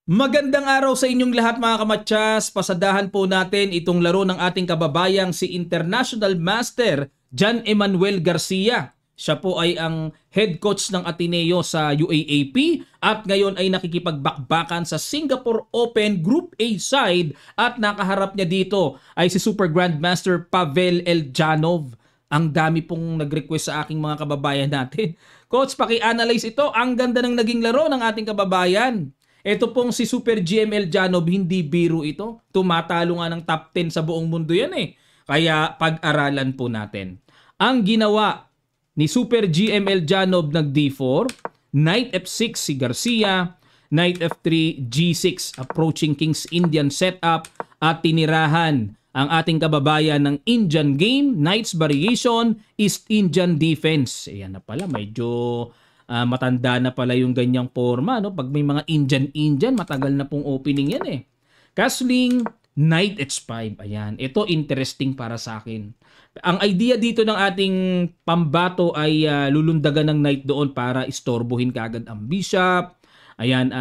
Magandang araw sa inyong lahat mga kamatsas. Pasadahan po natin itong laro ng ating kababayang si International Master John Emmanuel Garcia. Siya po ay ang head coach ng Ateneo sa UAAP at ngayon ay nakikipagbakbakan sa Singapore Open Group A side at nakaharap niya dito ay si Super Grandmaster Pavel Eljanov. Ang dami pong nag-request sa aking mga kababayan natin. Coach, paki-analyze ito. Ang ganda ng naging laro ng ating kababayan. Ito pong si Super GML Janov, hindi biro ito. Tumatalo nga ng top 10 sa buong mundo yan eh. Kaya pag-aralan po natin. Ang ginawa ni Super GML Janov nag D4, Knight F6 si Garcia, Knight F3, G6 approaching King's Indian setup at tinirahan ang ating kababayan ng Indian game, Knight's variation, East Indian defense. Ayan na pala, medyo matanda na pala yung ganyang forma, no? Pag may mga Indian, matagal na pong opening yan eh. Castling, Knight H5. Ayan, ito interesting para sa akin. Ang idea dito ng ating pambato ay lulundagan ng Knight doon para istorbohin kaagad ang Bishop. Ayan,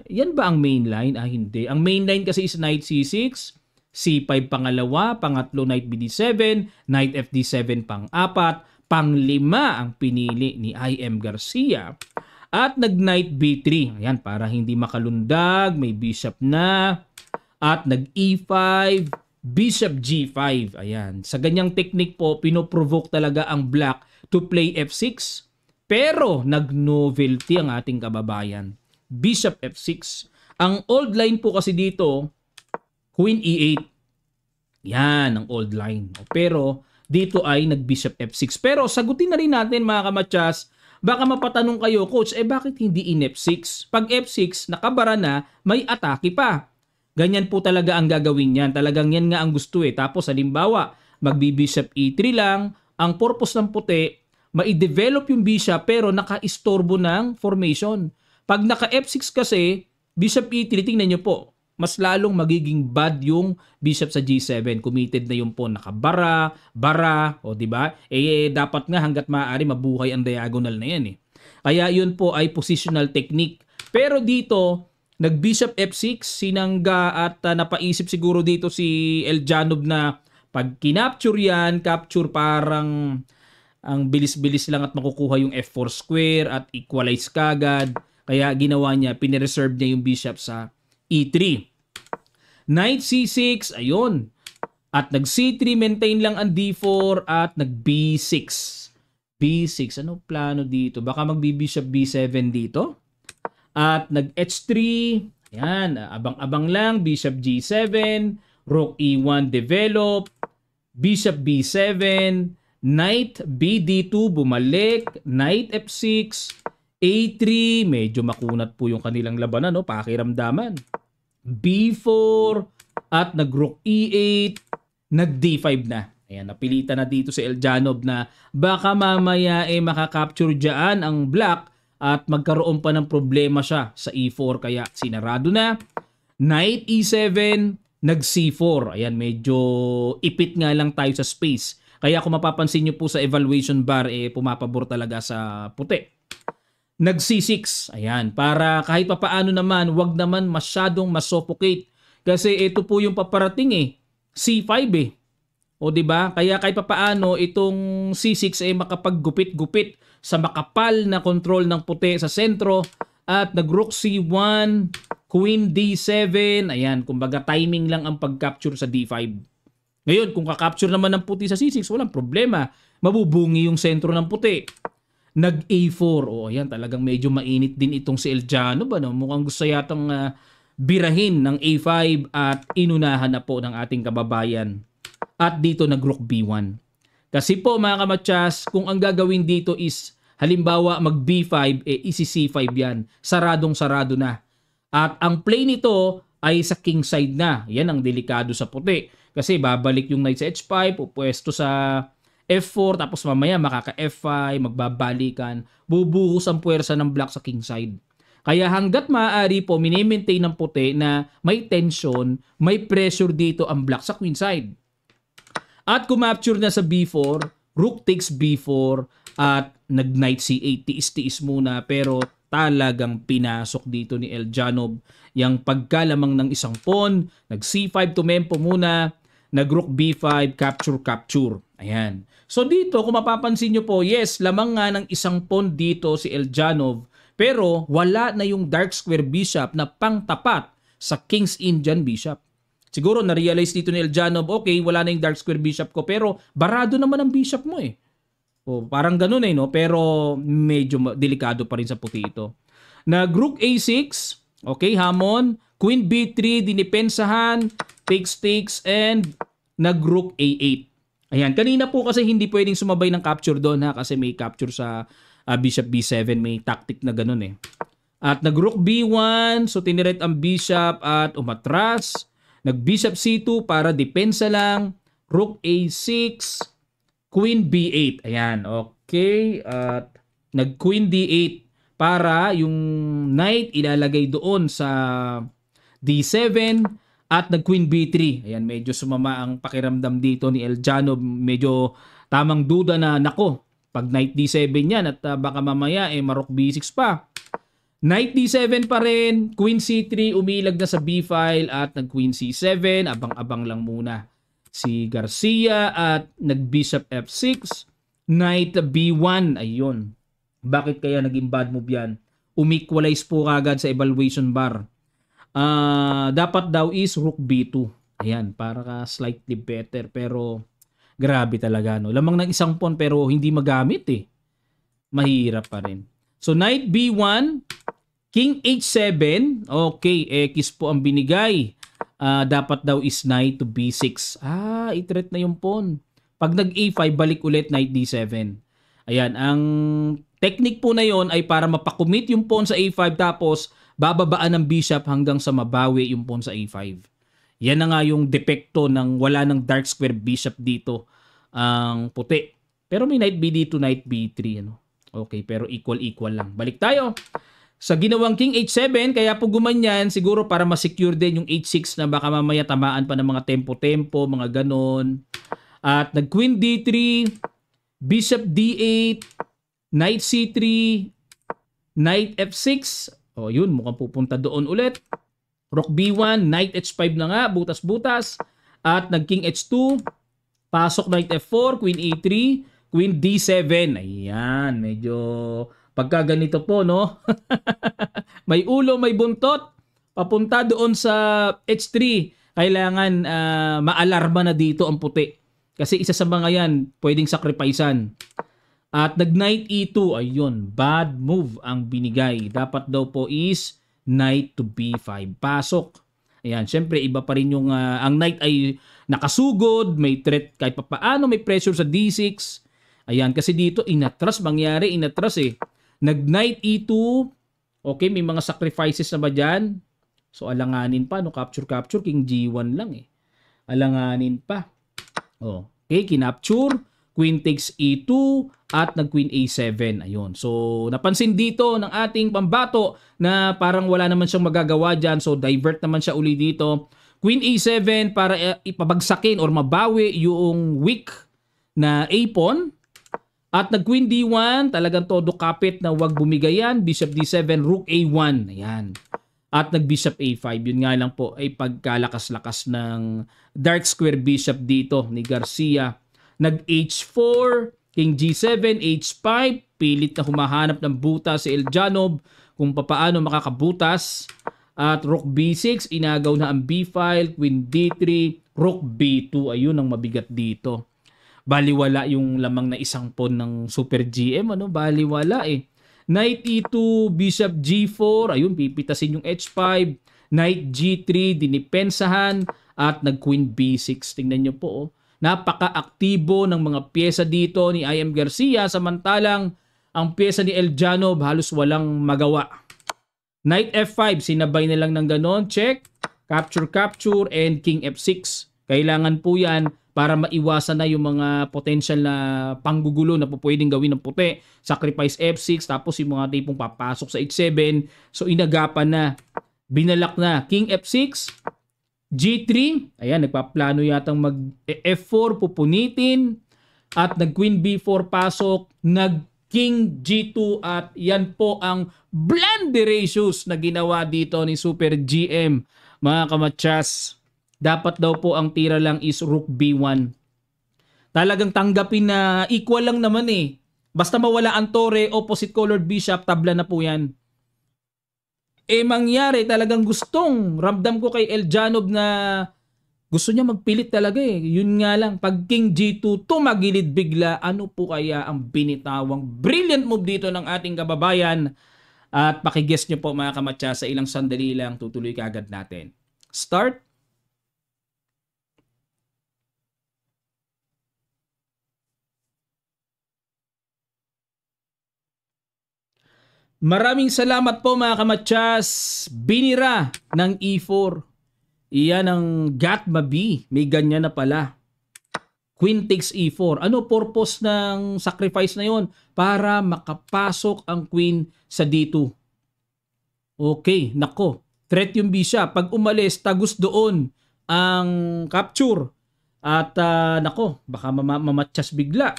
yan ba ang main line? Hindi. Ang main line kasi is Knight C6, C5 pangalawa, pangatlo Knight BD7, Knight FD7 pang-apat, pang-lima ang pinili ni IM Garcia at nag-Knight B3. Ayan, para hindi makalundag, may Bishop na. At nag-E5, Bishop G5. Ayan, sa ganyang technique po, pinoprovoke talaga ang Black to play F6. Pero nag-novelty ang ating kababayan. Bishop F6. Ang old line po kasi dito, Queen E8. Yan, ang old line. Pero dito ay nag-Bishop F6. Pero sagutin na rin natin mga kamatsas, baka mapatanong kayo, Coach, bakit hindi in F6? Pag F6, nakabara na, may atake pa. Ganyan po talaga ang gagawin yan. Talagang yan nga ang gusto eh. Tapos halimbawa, magbi-Bishop E3 lang, ang purpose ng puti, ma-develop yung Bishop pero naka-istorbo ng formation. Pag naka-F6 kasi, Bishop E3, tingnan nyo po, mas lalong magiging bad yung Bishop sa G7. Committed na yung pawn, nakabara, bara, o di ba? Dapat nga hangga't maaari mabuhay ang diagonal na yan eh. Kaya yun po ay positional technique. Pero dito, nag-Bishop F6, sinangga at napaisip siguro dito si Eljanov na pag kinapture yan, capture parang ang bilis-bilis lang at makukuha yung F4 square at equalize kagad. Kaya ginawa niya, pinireserve niya yung Bishop sa E3. Knight C6, ayun. At nag-C3, maintain lang ang D4 at nag-B6. B6, ano plano dito? Baka mag-Bishop B7 dito. At nag-H3, ayan, abang-abang lang, Bishop G7, Rook E1 develop, Bishop B7, Knight BD2 bumalik, Knight F6, A3, medyo makunat po yung kanilang labanan, no? Pakiramdaman. B4 at nag-Rook E8, nag-D5 na. Ayan, napilitan na dito si Eljanov na baka mamaya makakapture dyan ang Black at magkaroon pa ng problema siya sa E4 kaya sinarado na. Knight E7, nag-C4. Ayan, medyo ipit nga lang tayo sa space. Kaya kung mapapansin nyo po sa evaluation bar, pumapabor talaga sa puti. Nag-C6. Ayan, para kahit papaano naman, wag naman masyadong masuffocate. Kasi ito po yung paparating C5 O di ba? Kaya kahit papaano itong C6 ay makapaggupit-gupit sa makapal na control ng puti sa sentro at nag-Rook C1, Queen D7. Ayan, kumbaga timing lang ang pag-capture sa D5. Ngayon, kung ka-capture naman ng puti sa C6, walang problema. Mabubungi yung sentro ng puti. Nag-A4. O ayan, talagang medyo mainit din itong si Eljanov. Mukhang gusto yatang birahin ng A5 at inunahan na po ng ating kababayan. At dito nag-Rook B1. Kasi po mga kamatsas, kung ang gagawin dito is halimbawa mag B5, isi C5 yan. Saradong-sarado na. At ang play nito ay sa king side na. Yan ang delikado sa puti. Kasi babalik yung knight sa H5, pupwesto sa F4, tapos mamaya makaka F5, magbabalikan. Bubuhos ang puwersa ng black sa king side. Kaya hanggat maaari po, minimaintain ng puti na may tension, may pressure dito ang black sa queen side. At kumapture na sa B4, Rook takes B4 at nag-Knight C8. Tiis-tiis muna pero talagang pinasok dito ni Eljanov yung pagkalamang ng isang pawn, nag C5 tumempo muna, nag rook B5, capture. Ayan. So dito, kung mapapansin nyo po, yes, lamang nga ng isang pawn dito si Eljanov, pero wala na yung dark square bishop na pangtapat sa King's Indian bishop. Siguro na-realize dito ni Eljanov, okay, wala na yung dark square bishop ko, pero barado naman ang bishop mo eh. O, parang ganun eh, no? Pero medyo delikado pa rin sa puti ito. Nag-rook A6, okay, hamon. Queen B3, dinipensahan, takes, and nag-rook A8. Ayan, kanina po kasi hindi pwedeng sumabay ng capture doon ha, kasi may capture sa bishop B7, may tactic na ganun eh. At nag-rook B1, so tiniret ang bishop at umatras. Nag-bishop C2 para depensa lang. Rook A6, Queen B8. Ayan, okay. At nag-Queen D8 para yung knight ilalagay doon sa D7 at nag-Queen B3. Ayan, medyo sumama ang pakiramdam dito ni Eljanov. Medyo tamang duda na, nako, pag knight D7 yan at baka mamaya ma-rook B6 pa. Knight D7 pa rin, Queen C3, umilag na sa B-file at nag-Queen C7. Abang-abang lang muna si Garcia at nag-Bishop F6, Knight B1, ayun. Bakit kaya naging bad move yan? Umequalize po kagad sa evaluation bar. Dapat daw is Rook B2. Ayan, para ka slightly better. Pero grabe talaga, no? Lamang ng isang pawn pero hindi magamit eh. Mahirap pa rin. So Knight B1, King H7, okay, X po ang binigay. Dapat daw is Knight to B6. I-threat na yung pawn. Pag nag-A5, balik ulit Knight D7. Ayan, ang technique po na yon ay para mapakomit yung pawn sa A5 tapos bababaan ng bishop hanggang sa mabawi yung pawn sa A5. Yan na nga yung depekto ng wala ng dark square bishop dito ang puti. Pero may Knight B dito, Knight B3. Ano? Okay, pero equal lang. Balik tayo sa ginawang King H7, kaya po gumanyan siguro para ma-secure din yung H6 na baka mamaya tamaan pa ng mga tempo-tempo, mga ganon. At nag-Queen D3, Bishop D8, Knight C3, Knight F6. O yun, mukhang pupunta doon ulit. Rook B1, Knight H5 na nga, butas-butas. At nag-King H2, pasok Knight F4, Queen A3, Queen D7. Ayan, medyo pagka ganito po, no? May ulo, may buntot. Papunta doon sa H3. Kailangan maalarma na dito ang puti. Kasi isa sa mga yan, pwedeng sacrificean. At nag-Knight E2. Ayun, bad move ang binigay. Dapat daw po is Knight to B5. Pasok. Ayan, syempre iba pa rin yung ang Knight ay nakasugod, may threat kahit papaano, may pressure sa D6. Ayan, kasi dito inatras eh. Nag-Knight E2. Okay, may mga sacrifices na ba dyan? So, alanganin pa, no? Capture, King G1 lang eh. Alanganin pa. Okay, kinapture. Queen takes E2 at nag-Queen A7. Ayun. So, napansin dito ng ating pambato na parang wala naman siyang magagawa dyan. So, divert naman siya uli dito. Queen A7 para ipabagsakin or mabawi yung weak na A-pawn. At nag-Queen D1, talagang todo kapit na wag bumigayan. Bishop D7, Rook A1. Ayan. At nag-Bishop A5. Yun nga lang po ay pagkalakas-lakas ng dark square bishop dito ni Garcia. Nag-H4, King G7, H5. Pilit na humahanap ng butas si Eljanov kung papaano makakabutas. At Rook B6, inagaw na ang B-file. Queen D3, Rook B2. Ayun ang mabigat dito. Baliwala yung lamang na isang pawn ng Super GM, ano? Baliwala eh. Knight E2, Bishop G4, ayun, pipitasin yung H5. Knight G3, dinipensahan. At nag-Queen B6. Tingnan nyo po, oh. Napaka-aktibo ng mga pyesa dito ni I.M. Garcia. Samantalang, ang pyesa ni Eljanov halos walang magawa. Knight F5, sinabay na lang ng ganon. Check. Capture, and King F6. Kailangan po yan para maiwasan na yung mga potential na panggugulo na po pwedeng gawin ng puti. Sacrifice F6, tapos yung mga tipong papasok sa H7. So inagapan na, binalak na. King F6, G3, ayan, nagpaplano yatang mag F4, pupunitin. At nag-Queen B4 pasok, King G2 at yan po ang blunderations na ginawa dito ni Super GM mga kamatsas. Dapat daw po ang tira lang is Rook B1. Talagang tanggapin na equal lang naman eh. Basta mawala ang Torre, opposite colored Bishop, tabla na po yan. Mangyari talagang gustong ramdam ko kay Eljanov na gusto niya magpilit talaga eh. Yun nga lang, pag King G2 tumagilid bigla, ano po kaya ang binitawang brilliant move dito ng ating kababayan? At pakiguess nyo po mga kamatsa, sa ilang sandali lang tutuloy kaagad natin. Start. Maraming salamat po mga kamatsas. Binira ng E4. Iyan ang Gatma B. May ganyan na pala. Queen takes E4. Ano purpose ng sacrifice na yon? Para makapasok ang queen sa D2. Okay, nako. Threat yung Bishop. Pag umalis, tagus doon ang capture. At nako, baka mamatsas bigla.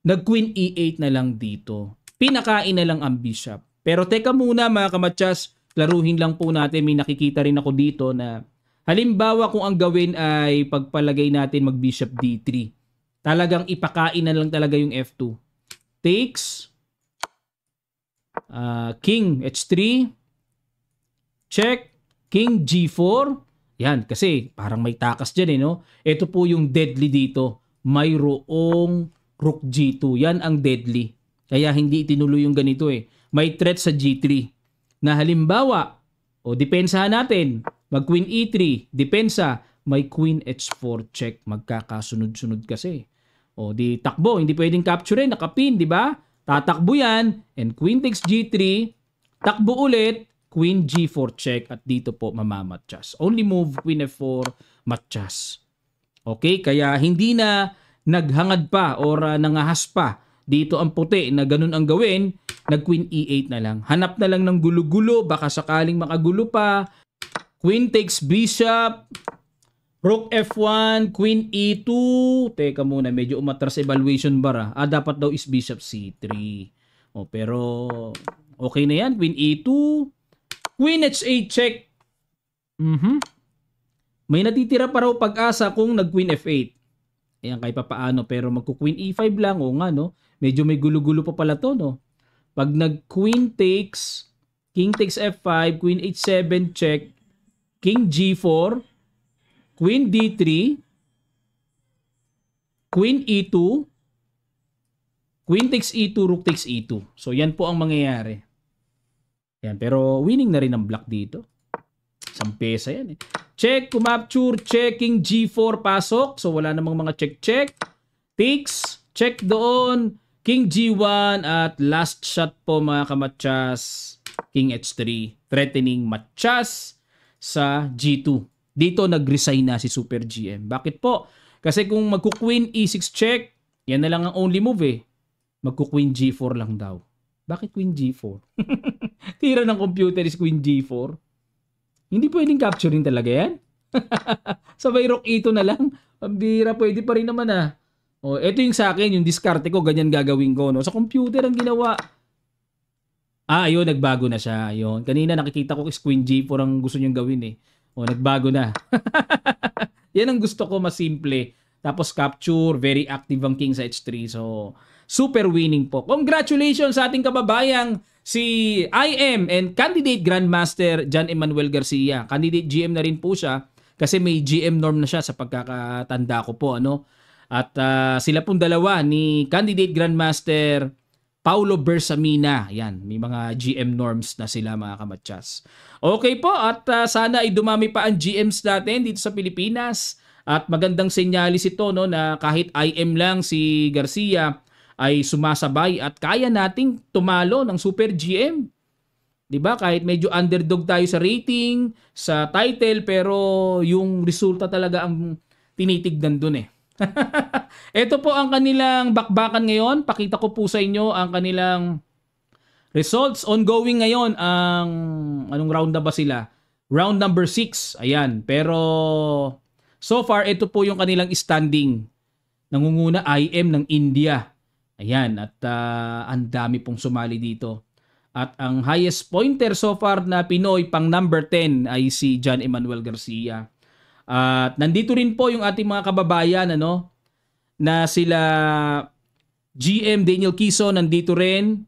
Nag-Queen E8 na lang dito. Pinakain na lang ang Bishop. Pero teka muna mga kamatsas, laruhin lang po natin. May nakikita rin ako dito na halimbawa kung ang gawin ay pagpalagay natin mag-Bishop D3. Talagang ipakain na lang talaga yung F2. Takes. King H3. Check. King G4. Yan, kasi parang may takas dyan eh, no? Ito po yung deadly dito. Mayroong Rook G2. Yan ang deadly. Kaya hindi tinuloy yung ganito eh. May threat sa G3 na halimbawa, depensahan natin, mag Queen E3, depensa, may Queen H4 check, magkakasunod-sunod kasi. Di takbo, hindi pwedeng capture, nakapin, di ba? Tatakbo yan, and Queen takes G3, takbo ulit, Queen G4 check, at dito po mamamatchas. Only move, Queen F4, matchas. Okay, kaya hindi na naghangad pa or nangahas pa dito ang puti na ganun ang gawin, nag-Queen E8 na lang. Hanap na lang ng gulo-gulo, baka sakaling makagulo pa. Queen takes Bishop, Rook F1, Queen E2. Teka muna, medyo umatras evaluation bar dapat daw is Bishop C3. Pero okay na yan. Queen E2, Queen H8 check. May natitira pa raw pag-asa kung nag-Queen F8. Ayan, kahit papaano. Pero magku-Queen E5 lang. O nga, no? Medyo may gulo-gulo pa pala to, no? Pag nag-Queen takes, King takes F5, Queen H7 check, King G4, Queen D3, Queen E2, Queen takes E2, Rook takes E2. So, yan po ang mangyayari. Yan, pero winning na rin ang black dito. Isang pesa yan eh. Check, kumapture, check, King G4, pasok. So, wala namang mga check-check. Takes, check doon. King G1 at last shot po mga kamatsas. King H3. Threatening matchas sa G2. Dito nag-resign na si Super GM. Bakit po? Kasi kung magku-Queen E6 check, yan na lang ang only move eh. Magku-Queen G4 lang daw. Bakit Queen G4? Tira ng computer is Queen G4. Hindi pwedeng capturing talaga yan. Sabay Rook E2 na lang. Pambira, pwede pa rin naman ito yung sa akin, yung diskarte ko, ganyan gagawin ko. No? Sa computer ang ginawa. Ayun, nagbago na siya. Ayun. Kanina nakikita ko is Queen G4 ang gusto niyang gawin eh. Nagbago na. Yan ang gusto ko, mas simple. Tapos capture, very active ang King sa H3. So, super winning po. Congratulations sa ating kababayang si IM and candidate Grandmaster John Emmanuel Garcia. Candidate GM na rin po siya kasi may GM norm na siya sa pagkakatanda ko po. At sila pong dalawa ni candidate Grandmaster Paulo Bersamina. Yan, may mga GM norms na sila mga kamatsas. Okay po, at sana ay dumami pa ang GMs natin dito sa Pilipinas. At magandang senyalis ito na kahit IM lang si Garcia ay sumasabay at kaya nating tumalo ng Super GM. 'Di ba? Kahit medyo underdog tayo sa rating, sa title, pero yung resulta talaga ang tinitignan dun eh. Ito po ang kanilang bakbakan ngayon. Pakita ko po sa inyo ang kanilang results. Ongoing ngayon ang anong round na ba sila? Round number 6. Ayan. Pero so far ito po yung kanilang standing. Nangunguna IM ng India. Ayan, at ang dami pong sumali dito. At ang highest pointer so far na Pinoy pang number 10 ay si John Emmanuel Garcia. At nandito rin po yung ating mga kababayan ano na sila GM Daniel Kiso nandito rin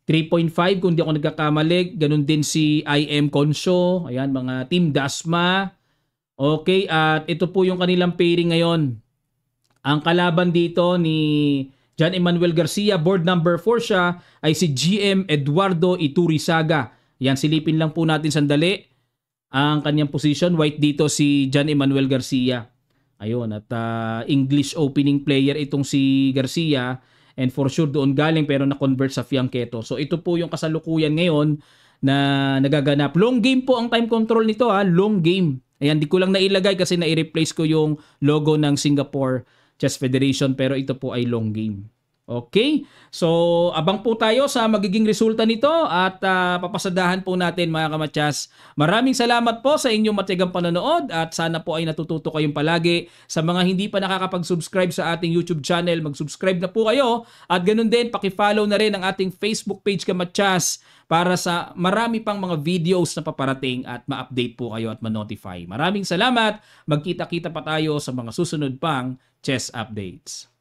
3.5 kung di ako nagkakamali. Ganun din si IM Consyo. Ayan, mga Team Dasma. Okay, at ito po yung kanilang pairing ngayon. Ang kalaban dito ni John Emmanuel Garcia, board number 4 siya, ay si GM Eduardo Iturizaga. Yan, silipin lang po natin sandali ang kanyang position. White dito si John Emmanuel Garcia. Ayun, at English opening player itong si Garcia. And for sure doon galing pero na-convert sa Fianqueto. So ito po yung kasalukuyan ngayon na nagaganap. Long game po ang time control nito ha. Long game. Ayan, di ko lang nailagay kasi na-replace ko yung logo ng Singapore Chess Federation pero ito po ay long game. Okay? So, abang po tayo sa magiging resulta nito at papasadahan po natin mga kamatyas. Maraming salamat po sa inyong matigang panonood at sana po ay natututo kayong palagi. Sa mga hindi pa nakakapag-subscribe sa ating YouTube channel, mag-subscribe na po kayo at ganun din, paki-follow na rin ang ating Facebook page Kamatyas para sa marami pang mga videos na paparating at ma-update po kayo at ma-notify. Maraming salamat. Magkita-kita pa tayo sa mga susunod pang chess updates.